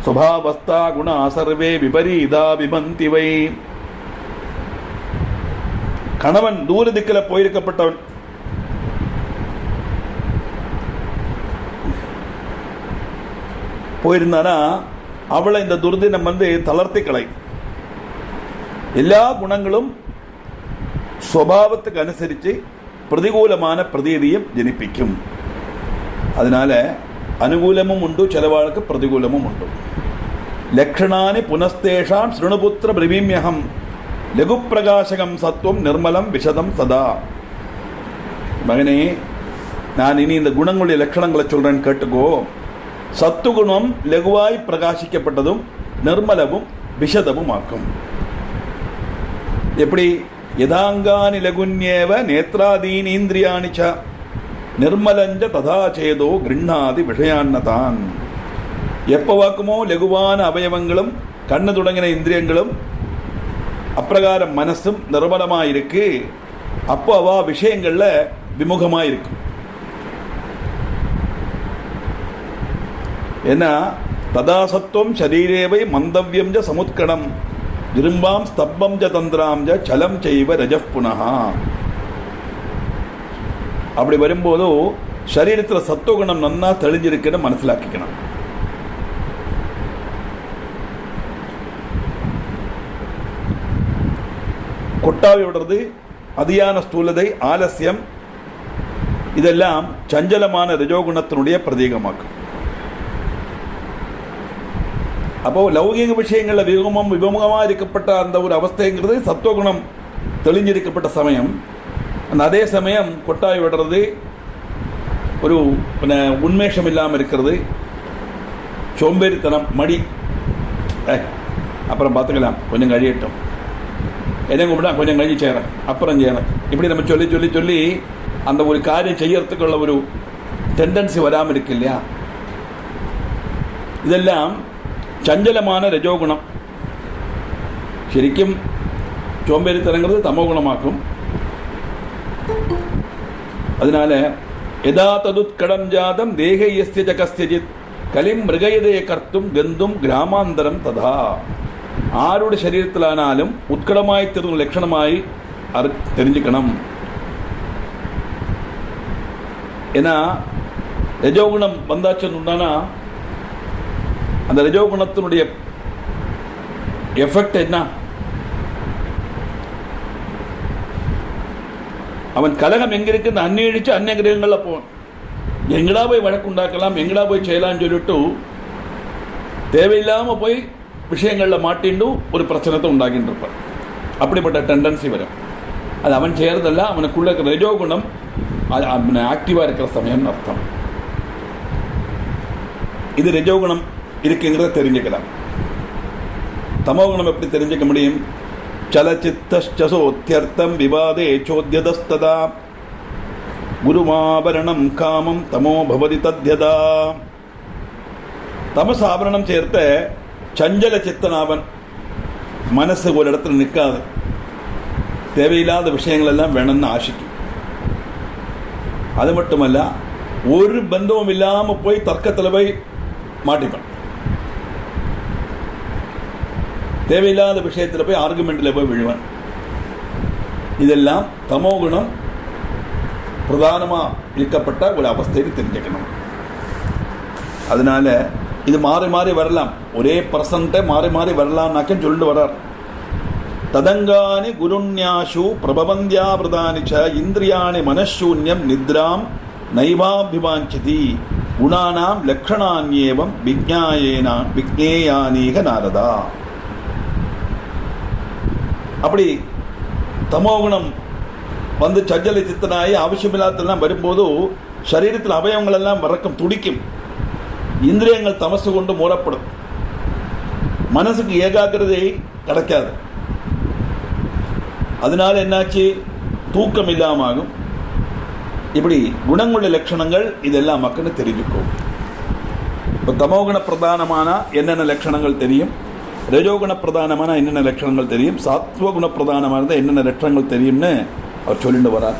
சுபாவஸ்தா குணா சர்வே விபரீதா விபந்தி வை. கணவன் தூர திக்கில் போயிருக்கப்பட்டவன், போயிருந்தானா அவளை இந்த துர்தினம் தளர்த்தி களை. எல்லா குணங்களும் സ്വഭാവத்துக்கு அனுசரித்து பிரதிகூலமான பிரதீதியும் ஜனிப்பிக்கும். அதனால அனுகூலமும் உண்டு, சிலவாளுக்கு பிரதிகூலமும் உண்டு. லக்ஷணானி புனஸ்தேஷாம் ஸ்ருணுபுத்திர பிரவீமியகம் லகு பிரகாசகம் சத்துவம் நிர்மலம் விஷதம் சதா. மகனே, நான் இனி இந்த குணங்களுடைய லட்சணங்களை சொல்றேன், கேட்டுக்கோ. சத்துகுணம் லகுவாய் பிரகாசிக்கப்பட்டதும் நிர்மலவும் விஷதமும் ஆக்கும். எப்படி? யதாங்கானி லகுன்யேவ நேத்ராதீனி இந்திரியாணி ச நிர்மலஞ்ச ததா சேதோ கிருண்ணாதி விஷயான்னதான். எப்போ வாக்குமோ லகுவான அவயவங்களும் கண்ணு தொடங்கின இந்திரியங்களும் அப்பிரகாரம் மனசும் நிர்மலமாயிருக்கு, அப்போ அவா விஷயங்கள்ல விமுகமாயிருக்கும். ஏன்னா ததாசத்துவம் சரீரேவை மந்தவ்யம் ஜ சமுத்கடம் விரும்பாம் ஸ்தப்பம் ஜ தந்திராம் ஜ சலம் செய்வ ரஜப் புனஹா. அப்படி வரும்போது சரீரத்தில் சத்துவகுணம் நன்னா தெளிஞ்சிருக்குன்னு மனசிலாக்கிக்கணும். கொட்டாவி விடுறது, அதியான ஸ்தூலதை, ஆலசியம், இதெல்லாம் சஞ்சலமான ரஜோகுணத்தினுடைய பிரதீகமாக்கும். அப்போ லௌகிக விஷயங்களில் விமுகமாக இருக்கப்பட்ட அந்த ஒரு அவஸ்தைங்கிறது சத்துவகுணம் தெளிஞ்சிருக்கப்பட்ட சமயம். அந்த அதே சமயம் கொட்டாய் விடுறது, ஒரு உன்மேஷம் இல்லாமல் இருக்கிறது, சோம்பேறித்தனம், மடி, அப்புறம் பார்த்துக்கலாம், கொஞ்சம் கழியட்டும், என்ன கூப்பிட்டா கொஞ்சம் கழிஞ்சு செய்கிறேன், அப்புறம் செய்கிறேன், இப்படி நம்ம சொல்லி சொல்லி சொல்லி அந்த ஒரு காரியம் செய்யறதுக்குள்ள ஒரு டெண்டன்சி வராமல் இருக்கு இல்லையா? இதெல்லாம் சஞ்சலமான ரஜோகுணம். ശരിക്കും சோம்பேறித்தனங்கிறது தமோ குணமாக்கும். அதனால யதா ததுத்கடம் ஜாதம் தேகயஸ்ய ச கஸ்யஜித் கலிம் மிருகயதே கர்த்தும் கந்தும் கிராமாந்தரம் ததா. ஆருடைய சரீரத்திலானாலும் உட்கடமாய் திருந்த லட்சணமாய் தெரிஞ்சுக்கணும். ஏன்னா ரஜோகுணம் வந்தாச்சுன்னா அந்த ரஜோகுணத்தினுடைய எஃபெக்ட் என்ன? அவன் கலகம் எங்க இருக்கு, அந்நியடிச்சு அந்நிய கிரகங்கள்ல போவான். எங்கடா போய் வழக்குண்டாக்கலாம், எங்கடா போய் செய்யலாம்னு சொல்லிட்டு தேவையில்லாம போய் விஷயங்கள்ல மாட்டிண்டு ஒரு பிரச்சனத்தை உண்டாக்கிட்டு இருப்பான். அப்படிப்பட்ட டெண்டன்சி வரும். அது அவன் செய்யறதல்ல, அவனுக்குள்ள இருக்கிற ரஜோகுணம் ஆக்டிவா இருக்கிற சமயம் அர்த்தம். இது ரஜோகுணம் இருக்குங்கிறத தெரிஞ்சுக்கலாம். தமோகுணம் எப்படி தெரிஞ்சுக்க முடியும்? சலச்சித்தோத்தியர்த்தம் விவாதே சோத்யதஸ்ததா குருமாபரணம் காமம் தமோ பவதி தத்யதா. தமசு ஆபரணம் சேர்த்த சஞ்சல சித்தனாவன், மனசு ஒரு இடத்துல நிற்காது, தேவையில்லாத விஷயங்கள் எல்லாம் வேணும்னு ஆசிக்கும். அது மட்டுமல்ல, ஒரு பந்தமும் இல்லாம போய் தர்க்கத்தில் போய் மாட்டிப்பான். தேவையில்லாத விஷயத்தில் போய் ஆர்குமெண்ட்ல போய் விழுவான். இதெல்லாம் தமோகுணம் பிரதானமா இழுக்கப்பட்ட ஒரு அவஸ்தையை தெரிஞ்சுக்கணும். அதனால இது மாறி மாறி வரலாம், ஒரே பர்சன்ட்டை மாறி மாறி வரலாம்னாக்கன்னு சொல்லிட்டு வர்றார். ததங்கானி குருண்யாஷு பிரபவந்தியாவிரதானி ச இந்திரியாணி மனசூன்யம் நித்ராம் நைவாபிவாஞ்சிதி குணானாம் லக்ஷணான்யேவம் விஜ்ஞேயானீக நாரதா. அப்படி தமோகுணம் வந்து சஞ்சல சித்தனாயி அவசியமில்லாதெல்லாம் வரும்போது சரீரத்தில் அவயவங்கள் எல்லாம் வரக்கம் துடிக்கும், இந்திரியங்கள் தமசு கொண்டு மூடப்படும், மனசுக்கு ஏகாகிரதை கிடைக்காது. அதனால என்னாச்சு? தூக்கம் இல்லாமலும். இப்படி குணங்களுடைய லட்சணங்கள் இதெல்லாம் மக்களுக்கு தெரிஞ்சுக்கும். இப்போ தமோகுண பிரதானமான என்னென்ன லட்சணங்கள் தெரியும், ரஜோகுண பிரதானமான என்னென்ன லட்சணங்கள் தெரியும், சாத்வகுண பிரதானமான என்னென்ன லட்சணங்கள் தெரியும்னு அவர் சொல்லிட்டு வரார்.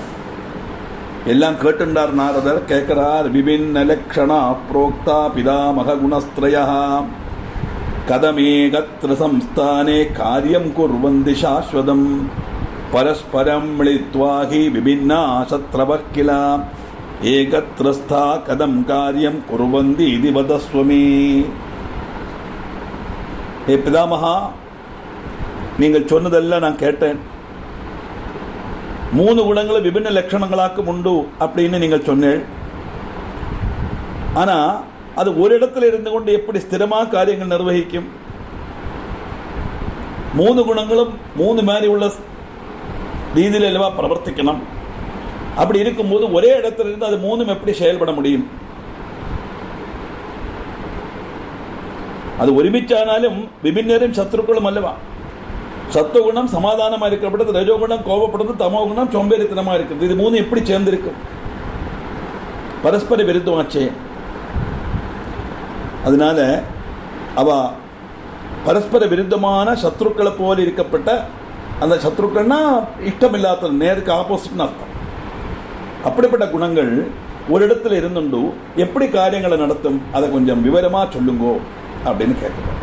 எல்லாம் கேட்டுண்டார் நாரதர். கேட்கிறார், விபின்ன லக்ஷணா புரோக்தா பிதாமக குணஸ்த்ரயா கதமேகத்ர சம்ஸ்தானே காரியம் குர்வந்தி சாஸ்வதம் பரஸ்பரம் மிளித்வாஹி விபின்னா சத்ரவः கில ஏகத்ரஸ்தா கதம் காரியம் குர்வந்தி இதி வதஸ்வமி. ஹே பிதாமகா, நீங்கள் சொன்னதெல்லாம் நான் கேட்டேன். 3 குணங்களும் விபின்ன லட்சணங்களாக்கும் உண்டு அப்படின்னு நீங்கள் சொன்னேன். ஆனா அது ஒரு இடத்துல இருந்து கொண்டு எப்படி ஸ்திரமாக காரியங்கள் நிர்வகிக்கும்? 3 குணங்களும் 3 மாதிரி உள்ள ரீதியில் அல்லவா பிரவர்த்திக்கணும். அப்படி இருக்கும்போது ஒரே இடத்துல இருந்து அது 3 எப்படி செயல்பட முடியும்? அது ஒருமிச்சானாலும் விபின்னரும் சத்ருக்களும் அல்லவா. சத்துவகுணம் சமாதானமா இருக்கப்படுது, ரஜோகுணம் கோபப்படுறது, தமோகுணம் சோம்பேறித்தனமா இருக்கிறது. இது 3 எப்படி சேர்ந்திருக்கும்? பரஸ்பர விருத்தமாச்சே. அதனால அவ பரஸ்பர விருத்தமான சத்ருக்களை போல இருக்கப்பட்ட அந்த சத்ருக்கள்னா இஷ்டமில்லாத நேருக்கு ஆப்போசிட்னு அர்த்தம். அப்படிப்பட்ட குணங்கள் ஒரு இடத்துல இருந்துண்டு எப்படி காரியங்களை நடத்தும்? அதை கொஞ்சம் விவரமா சொல்லுங்கோ அப்படின்னு கேட்கிறோம்.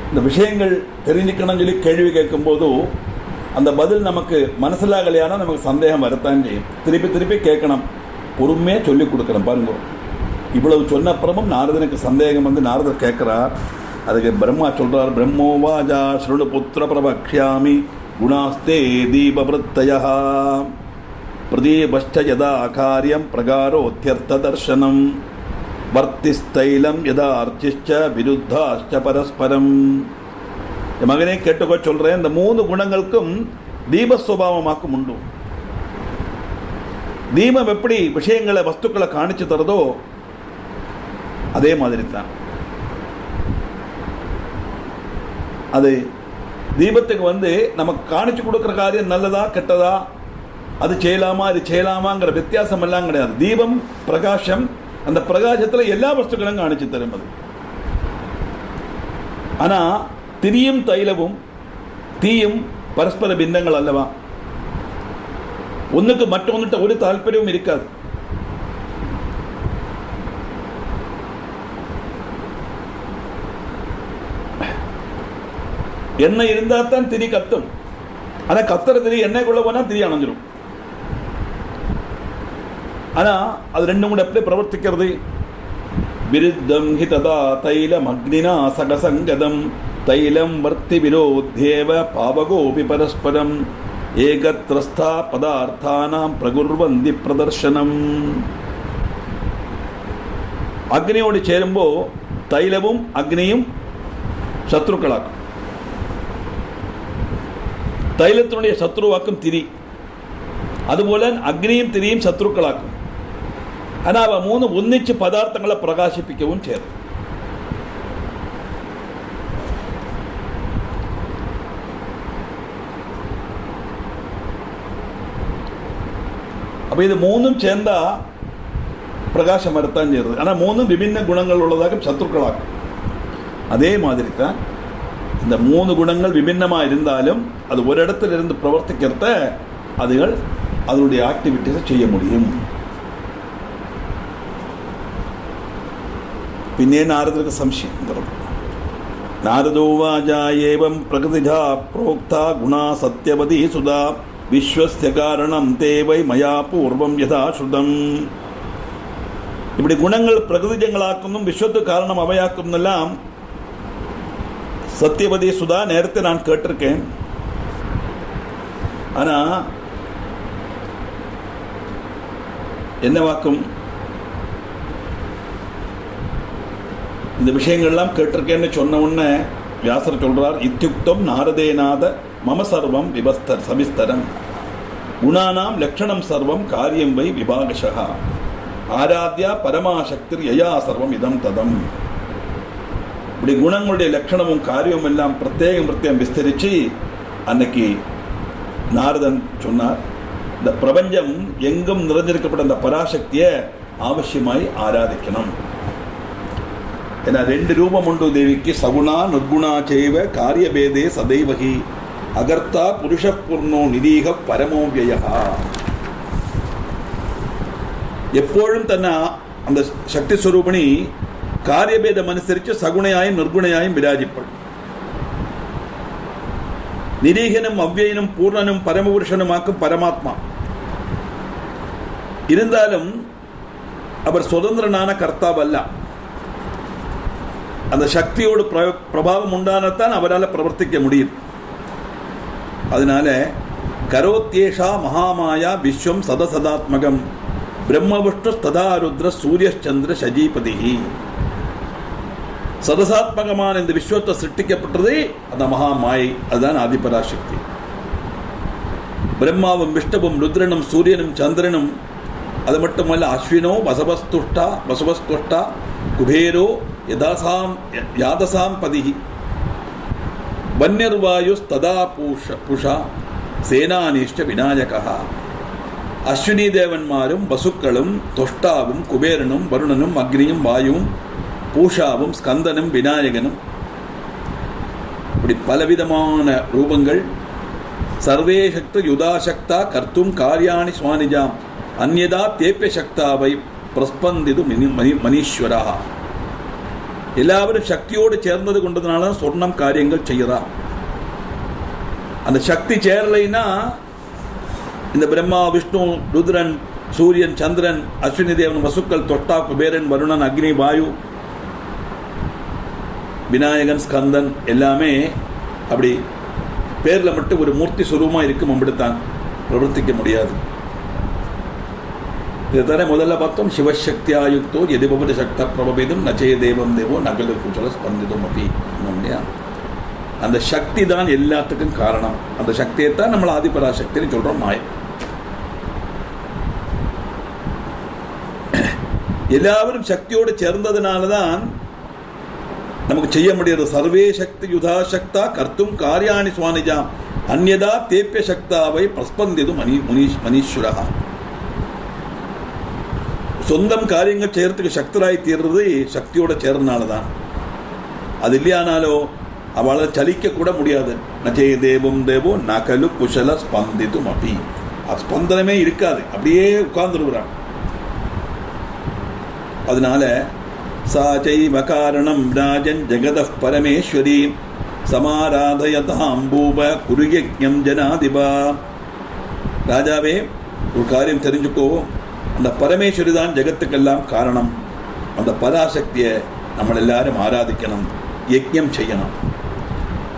இந்த விஷயங்கள் தெரிஞ்சுக்கணும்னு சொல்லி கேள்வி கேட்கும் போது அந்த பதில் நமக்கு மனசிலாகலையான நமக்கு சந்தேகம் வரத்தான் செய்யும். திருப்பி திருப்பி கேட்கணும், பொறுமையாக சொல்லிக் கொடுக்கணும். பாருங்க, இவ்வளவு சொன்ன அப்புறமும் நாரதனுக்கு சந்தேகம் வந்து நாரதர் கேட்கிறார். அதுக்கு பிரம்மா சொல்றார், பிரம்மோவாஜா ஸ்ருணு புத்திர பிரபக்ஷ்யாமி குணாஸ்தே தீபவృత్తயः பிரதீபஸ்ச யதா காரியம் பிரகாரோத்யர்த்த தர்சனம் வர்த்திஸ்தைலம் யதா அர்ச்சிஷ்ச விருத்தாஷ்ச பரஸ்பரம். மகனே கேட்டுக்கோ சொல்றேன், இந்த 3 குணங்களுக்கும் தீபஸ்வபாவமாக்கும் உண்டு. தீபம் எப்படி விஷயங்களை வஸ்துக்களை காணிச்சு தரதோ அதே மாதிரி தான். அது தீபத்துக்கு வந்து நமக்கு காணிச்சு கொடுக்குற காரியம் நல்லதா கெட்டதா, அது செய்யலாமா இது செய்யலாமாங்கிற வித்தியாசம் எல்லாம் கிடையாது. தீபம் பிரகாசம், அந்த பிரகாசத்தில் எல்லா வஸ்துக்களும் காணிச்சு தரும். அது ஆனா திரியும் தைலவும் தீயும் பரஸ்பர பிந்தங்கள் அல்லவா. ஒன்றுக்கு மற்றொன்னுட்ட ஒரு தாற்பயமும் இருக்காது. எண்ணெய் இருந்தா தான் திரி கத்தும். ஆனா கத்துற திரி எண்ணெய்க்குள்ள போனா திரி அணைஞ்சிடும். ஆனா அது ரெண்டும் கூட எப்படி பிரவர்த்திக்கிறது? விருத்தம் ஹி ததா தைலம் அக்னினா சகசங்கதம் தைலம் வர்த்தி விரோத்யேவ பாவகோபி பரஸ்பரம் ஏகத்ரஸ்தா பதார்த்தானாம் பிரகுர்வந்தி பிரதர்சனம். அக்னியோடு சேரும்போ தைலமும் அக்னியும் சத்ருக்களாக்கும். தைலத்தினுடைய சத்ருவாக்கும் திரி. அதுபோல அக்னியும் திரியும் சத்ருக்களாக்கும். ஆனா அவ 3 ஒന്നിச்சு பதார்த்தங்களை பிரகாசிப்பிக்கவும் சேரும். அப்ப இது 3ம் சேர்ந்தா பிரகாசம் வரத்தான் சேருது. ஆனா 3ம் விபின்ன குணங்கள் உள்ளதாக சத்ருக்களாக்கும். அதே மாதிரி தான் இந்த 3 குணங்கள் விபின்னமா இருந்தாலும் அது ஒரு இடத்துல இருந்து பிரவர்த்திக்கிறத அதுகள் அதனுடைய ஆக்டிவிட்டிஸை செய்ய முடியும். பின்னே நாரதருக்கு சம்சயம் வருது. நாரதோவாஜா ஏவம் பிரகிருதிஜா புரோக்தா குணா சத்யவதி சுதா விஸ்வஸ்ய காரணம் தேவை மயா பூர்வம் யதா ஸ்ருதம். இப்படி குணங்கள் பிரகிருதிஜங்களாக்கும் விஸ்வத்து காரணம் அவையாக்கும் எல்லாம் சத்யவதி சுதா நேரத்தை நான் கேட்டிருக்கேன். ஆனா என்ன வாக்கும் இந்த விஷயங்கள்லாம் கேட்டிருக்கேன்னு சொன்ன உடனே வியாசர் சொல்றார், இத்தியுக்தம் நாரதேநாத மம சர்வம் விபஸ்தர் சவிஸ்தரம் குணானாம் லட்சணம் சர்வம் காரியம் வை விபாகஷா ஆராத்யா பரமாசக்திர் யயா சர்வம் இதம் ததம். இப்படி குணங்களுடைய லட்சணமும் காரியமும் எல்லாம் பிரத்யேகம் விஸ்தரிச்சு அன்னைக்கு நாரதன் சொன்னார், இந்த பிரபஞ்சம் எங்கும் நிறைஞ்சிருக்கப்பட்ட அந்த பராசக்தியை அவசியமாய் ஆராதிக்கணும். ஏன்னா 2 ரூபம் உண்டு தேவிக்கு, சகுணா நிர்குணா செய்வ காரியபேதே சதைவகி. அகர்த்தா புருஷ பூர்ணோ நிதீக பரமோவிய. എപ്പോഴും തന്നെ அந்த ശക്തി സ്വരൂപിണി കാര്യഭേദമനുസരിച്ച് സഗുണയായും നിർഗുണയായും വിരാജിപ്പെടും. നിരീഹനും അവ്യയനും പൂർണ്ണനും പരമപുരുഷനുമാക്കും പരമാത്മാ. இருந்தாலும் அவர் சுதந்திரனான கர்த்தாவல்ல. அந்த சக்தியோடு பிரபாவம் உண்டானத்தான் அவரால் பிரவர்த்திக்க முடியும். அதனால கரோத்யேஷா மகாமாயா விஸ்வம் சதசதாத்மகம் பிரம்மவிஷ்ணு ததா ருத்ர சூரியச்சந்திர சஜீபதி. சதசாத்மகமான இந்த விஸ்வத்தை சிருஷ்டிக்கப்பட்டது அந்த மகாமாயை. அதுதான் ஆதிபராசக்தி. பிரம்மாவும் விஷ்ணுவும் ருத்ரனும் சூரியனும் சந்திரனும், அது மட்டுமல்ல அஸ்வினோ வசவஸ்துஷ்டா குபேரோ யாதசாம் பதிஹி வன்யர்வாயுஸ்ததா புஷா சேனானிஷ்ட விநாயகா. அஸ்வினி தேவன்மாரும் வசுக்களும் தொஷ்டாவும் குபேரனும் வருணனும் அக்னியும் வாயுவும் பூஷாவும் ஸ்கந்தனும் விநாயகனும், இப்படி பலவிதமான ரூபங்கள். சர்வே சக்த யுதாசக்தா கர்த்தும் காரியாணி சுவானிஜாம் அந்யதா தேப்பிய சக்தாவை பிரஸ்பந்திது மனீஸ்வரா. எல்லாவரும் சக்தியோடு சேர்ந்தது கொண்டதுனால சொர்ணம் காரியங்கள் செய்யறா. அந்த சக்தி சேரலைன்னா இந்த பிரம்மா விஷ்ணு ருத்ரன் சூரியன் சந்திரன் அஸ்வினி தேவன் வசுக்கள் தொட்டா குபேரன் வருணன் அக்னி வாயு விநாயகன் ஸ்கந்தன் எல்லாமே அப்படி பேர்ல மட்டும் ஒரு மூர்த்தி சுரூபமா இருக்கும். அப்படித்தான் பிரவர்த்திக்க முடியாது. இதை தர முதல்ல பார்த்தோம். சிவசக்தியாயுக்தோ எதிபவத சக்த பிரபபிதும் நச்சய தேவம் தேவோ நகலு குச்சல ஸ்பந்திதும் அப்படி. அந்த சக்தி தான் எல்லாத்துக்கும் காரணம். அந்த சக்தியை தான் நம்மள ஆதிபராசக்தின்னு சொல்றோம். மாயை எல்லாவரும் சக்தியோடு சேர்ந்ததுனாலதான் நமக்கு செய்ய முடியாது. சர்வே சக்தி யுதாசக்தா கர்த்தும் காரியாணி சுவானிஜாம் அந்யதா தேப்பிய சக்தாவை பிரஸ்பந்திது மனீஸ்வரா. சொந்தம் காரியங்கள் செய்யறதுக்கு சக்தராய் தீர்றது சக்தியோட சேர்றதுனாலதான். அது இல்லையானாலோ அவளால் சலிக்க கூட முடியாது. நச்சய தேவம் தேவோ நகலு குஷல ஸ்பந்திதும் அப்படி. ஸ்பந்தனமே இருக்காது, அப்படியே உட்கார்ந்துருக்கிறான். அதனால சாச்சைவ காரணம் ராஜன் ஜெகத பரமேஸ்வரி சமாராதயதாம் பூப குருயஜ்ஞம் ஜனாதிபா. ராஜாவே, ஒரு காரியம் தெரிஞ்சுக்கோ. அந்த பரமேஸ்வரி தான் ஜெகத்துக்கெல்லாம் காரணம். அந்த பராசக்தியை நம்ம எல்லாரும் ஆராதிக்கணும், யஜ்ஞம் செய்யணும்.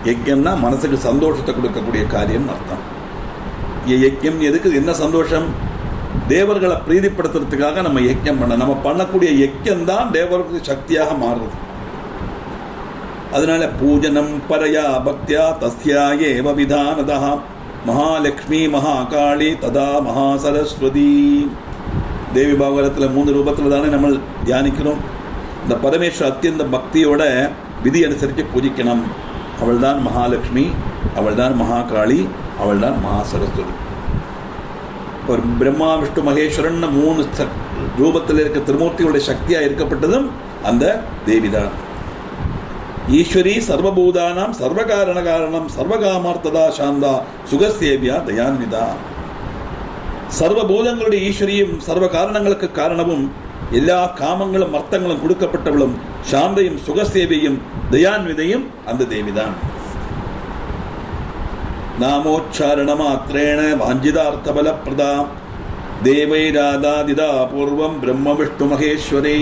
யஜ்ஞம்னா மனசுக்கு சந்தோஷத்தை கொடுக்கக்கூடிய காரியம் அர்த்தம். யஜ்ஞம் எதுக்கு? என்ன சந்தோஷம்? தேவர்களை பிரீதிப்படுத்துறதுக்காக நம்ம யஜ்ஞம் பண்ண. நம்ம பண்ணக்கூடிய யஜ்ஞம் தான் தேவர்களுக்கு சக்தியாக மாறுறது. அதனால பூஜனம் பரயா பக்தியா தஸ்யா ஏவ விதானதா மகாலட்சுமி மகாகாளி ததா மகாசரஸ்வதி. தேவி பாகவதத்தில் 3 ரூபத்தில் தானே நம்ம தியானிக்கிறோம். இந்த பரமேஸ்வர அத்தியந்த பக்தியோட விதி அனுசரித்து பூஜிக்கணும். அவள் தான் மகாலட்சுமி, அவள் தான் மகாகாளி, அவள் தான் மகாசரஸ்வதி. ஒரு பிரம்மா விஷ்ணு மகேஸ்வரன் 3 ரூபத்தில் இருக்க திருமூர்த்திகளுடைய சக்தியா இருக்கப்பட்டதும் அந்த தேவிதான். ஈஸ்வரி சர்வபூதானாம் சர்வகாரண காரணம் சர்வகாமார்த்ததா சாந்தா சுகசேவியா தயான்விதா. சர்வபூதங்களுடைய ஈஸ்வரியும் சர்வ காரணங்களுக்கு காரணமும் எல்லா காமங்களும் அர்த்தங்களும் கொடுக்கப்பட்டவளும் சாந்தையும் சுகசேவியும் தயான்விதையும் அந்த தேவிதான். நாமோச்சாரண மாத்திரேண வாஞ்சிதார்த்தபல பிரதா தேவைராதாதிதா பூர்வம் பிரம்ம விஷ்ணு மகேஸ்வரே.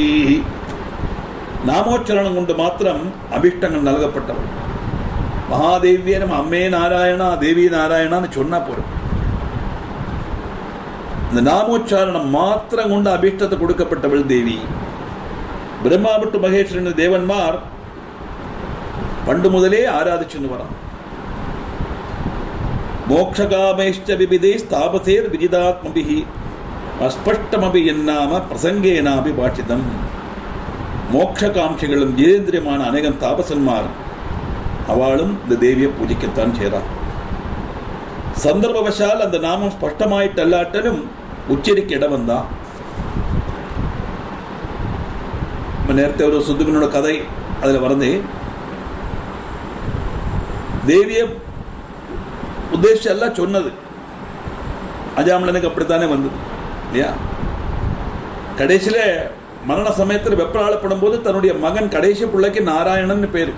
நாமோச்சரணம் கொண்டு மாத்திரம் அபிஷ்டங்கள் நல்கப்பட்டவள். மகாதேவியே நம்ம அம்மே நாராயணா தேவி நாராயணான்னு சொன்னா போறோம். இந்த நாமோச்சாரணம் மாத்திரம் கொண்டு அபிஷ்டத்தை கொடுக்கப்பட்டவள் தேவி. பிரம்மா விஷ்ணு மகேஸ்வரன் தேவன்மார் பண்டு முதலே ஆராதிச்சுன்னு வரான். மோக்ஷகாமைஷ்ட விபிதே ஸ்தாபசேர் விஜிதாத்மபிஹி அஸ்பஷ்டமபி என்னாம பிரசங்கேனாபி பாஷிதம். மோட்சகாட்சிகளும் ஜீரேந்திரியமான அநேகம் தாபசன்மார் அவளும் இந்த தேவியை பூஜிக்கத்தான் செய்றார். சந்தர்ப்பவசால் அந்த நாமம் ஸ்பஷ்டமாயிட்டு அல்லாட்டலும் உச்சரிக்க இடம் வந்தா. நேரத்தை ஒரு சுத்துகனோட கதை அதில் வரந்து தேவியை உத்தேசம் எல்லாம் சொன்னது. அஜாமிலனுக்கு அப்படித்தானே வந்தது இல்லையா? கடைசியில மரண சமயத்தில் வெப்பராளப்படும் போது தன்னுடைய மகன் கடைசி பிள்ளைக்கு நாராயணன் பேரு.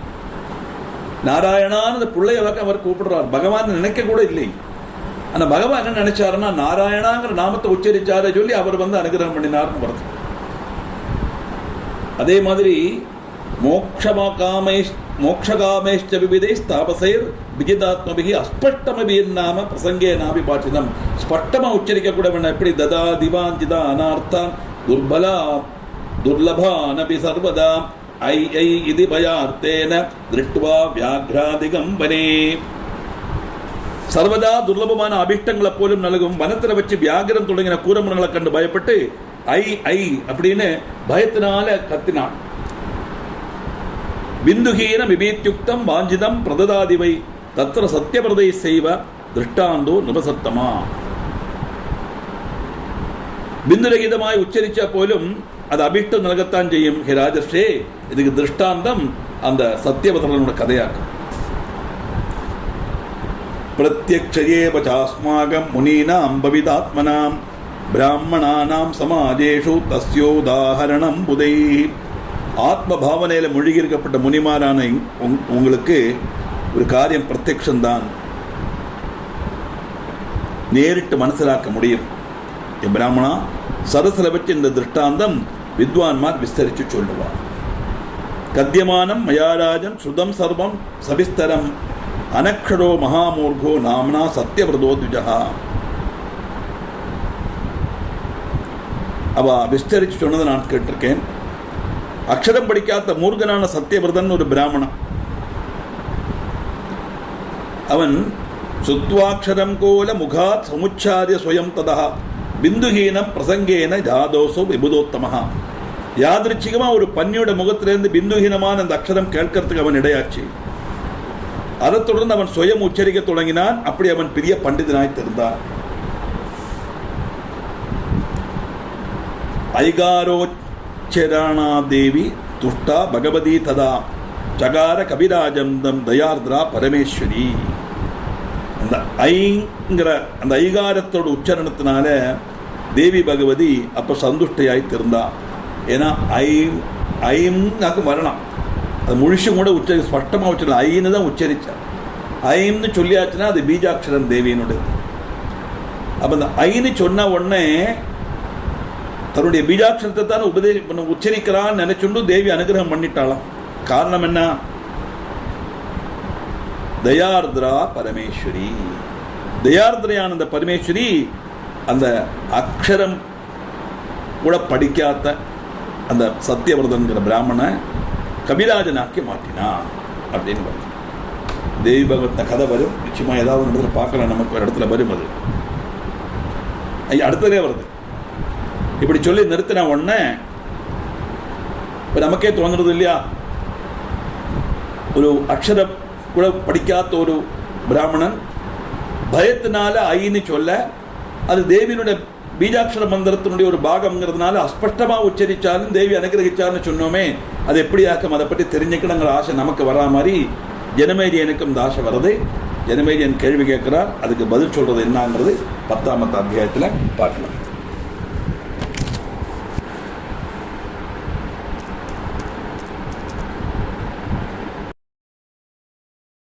நாராயணான்னு அந்த பிள்ளைய அவர் கூப்பிடுறார். பகவான் நினைக்க கூட இல்லை. ஆனா பகவான் என்ன நினைச்சாருன்னா நாராயணாங்கிற நாமத்தை உச்சரிச்சார சொல்லி அவர் அனுகிரகம் பண்ணினார்னு வருது. அதே மாதிரி மோக்ஷகாமேஷ்ட விவிதை தாபசைர் விஜிதாத்மபிகி அஸ்பஷ்டமபியின் நாம பிரசங்கே நாபி பாட்சிதம். ஸ்பஷ்டமா உச்சரிக்க கூட வேண்டாம். எப்படி ததா திவாஞ்சிதா அனார்த்தான் துர்பலா துர்லபானபி சர்வதா ஐ ஐ இது பயார்த்தேன திருஷ்டுவா வியாக்ராதிகம்பனே. சர்வதா துர்லபமான அபிஷ்டங்களை போலும் நல்கும் வனத்தில் வச்சு வியாகிரம் தொடங்கின கூரமணங்களை கண்டு பயப்பட்டு ஐ ஐ அப்படின்னு பயத்தினால கத்தினான். பிந்துகீன விபீத்யுக்தம் வாஞ்சிதம் பிரததாதிவை தத்திர சத்தியபிரதை செய்வ திருஷ்டாந்தோ நிபசத்தமா. பிந்துரகிதமாய் உச்சரிச்சா போலும் அது அபிஷ்டம் நல்கத்தான் செய்யும். ஹே ராஜஸ்ரே, இதுக்கு திருஷ்டாந்தம் அந்த சத்தியவதனோட கதையாக்கும். பிரத்யக்ஷயேவ சாஸ்மாகம் முனீனாம் பவிதாத்மனாம் பிராமணானாம் சமாஜேஷு தஸ்யோதாஹரணம் புதை. ஆத்ம பாவனையில மூழ்கியிருக்கப்பட்ட முனிமாரான உங்களுக்கு ஒரு காரியம் பிரத்யக்ஷந்தான், நேரிட்டு மனசிலாக்க முடியும். பிராமணா, சரசில வச்சு இந்த திருஷ்டாந்தம் வித்வான்மார் விஸ்தரிச்சு சொல்லுவார். கத்தியமானம் மயாராஜன் சுதம் சர்வம் சபிஸ்தரம் அனக்ஷரோ மகாமூர்கோ நாம்னா சத்யவிரதோ த்விஜா. அவ விஸ்தரிச்சு சொன்னதை நான் கேட்டிருக்கேன். அக்ஷரம் படிக்காத மூர்கனான சத்தியவிரதன் ஒரு பிராமணன். அவன் சுத்வாட்சரம் கோல முகாத் சமுச்சாரிய ஸ்வயம் ததா பிந்துஹீன பிரசங்கேன ஜாதோசோ விபுதோத்தமஹா. யாதிருச்சிகமா ஒரு பன்னியோட முகத்திலிருந்து பிந்துஹீனமான அந்த அக்ஷரம் கேட்கறதுக்கு அவன் இடையாச்சு. அதை தொடர்ந்து அவன் சுயம் உச்சரிக்க தொடங்கினான். அப்படி அவன் பெரிய பண்டிதனாய் தெரிந்தான். ஐகாரோச்சரணா தேவி துஷ்டா பகவதி ததா சகார கபிராஜந்தம் தயார்திரா பரமேஸ்வரி. அந்த ஐங்கிற அந்த ஐகாரத்தோட உச்சரணத்தினால தேவி பகவதி அப்ப சந்துஷ்டையாய் தெரிந்தா. ஏன்னா ஐம்னாக்கு வரலாம், அது முழுசும் கூட உச்சரி ஸ்பஷ்டமா உச்சரிக்கல, ஐன்னு தான் உச்சரிச்சார். ஐம்னு சொல்லியாச்சுன்னா அது பீஜாட்சரம் தேவியினுடைய. அப்ப அந்த ஐன்னு சொன்ன உடனே தன்னுடைய பீஜாட்சரத்தை தான் உச்சரிக்கிறான்னு நினைச்சுண்டு தேவி அனுகிரகம் பண்ணிட்டாளாம். காரணம் என்ன? தயார்திரா பரமேஸ்வரி. தயார்திரையான அந்த பரமேஸ்வரி அந்த அக்ஷரம் கூட படிக்காத அந்த சத்தியவிரதன்கிற பிராமண கபிராஜனாக்கி மாட்டினா அப்படின்னு வருது. தேவி பகவத் கதை வரும். நிச்சயமா ஏதாவது இடத்துல பார்க்கலாம், நமக்கு ஒரு இடத்துல வரும். அது அடுத்ததே வருது. இப்படி சொல்லி நிறுத்தின உடனே இப்ப நமக்கே தோன்றது இல்லையா, ஒரு அக்ஷரம் கூட படிக்காத ஒரு பிராமணன் பயத்தினால ஐன்னு சொல்ல, அது தேவியினுடைய பீஜாட்சர மந்திரத்தினுடைய ஒரு பாகம்ங்கிறதுனால அஸ்பஷ்டமா உச்சரிச்சாலும் தேவி அனுகிரகிச்சான்னு சொன்னோமே, அது எப்படி ஆக்கும், அதை பற்றி தெரிஞ்சுக்கணுங்கிற ஆசை நமக்கு வரா மாதிரி ஜனமேஜயனுக்கும் இந்த ஆசை வருது. ஜனமேஜயன் கேள்வி கேட்கிறார், அதுக்கு பதில் சொல்றது என்னங்கிறது 10ஆம் அத்தியாயத்தில் பார்க்கலாம்.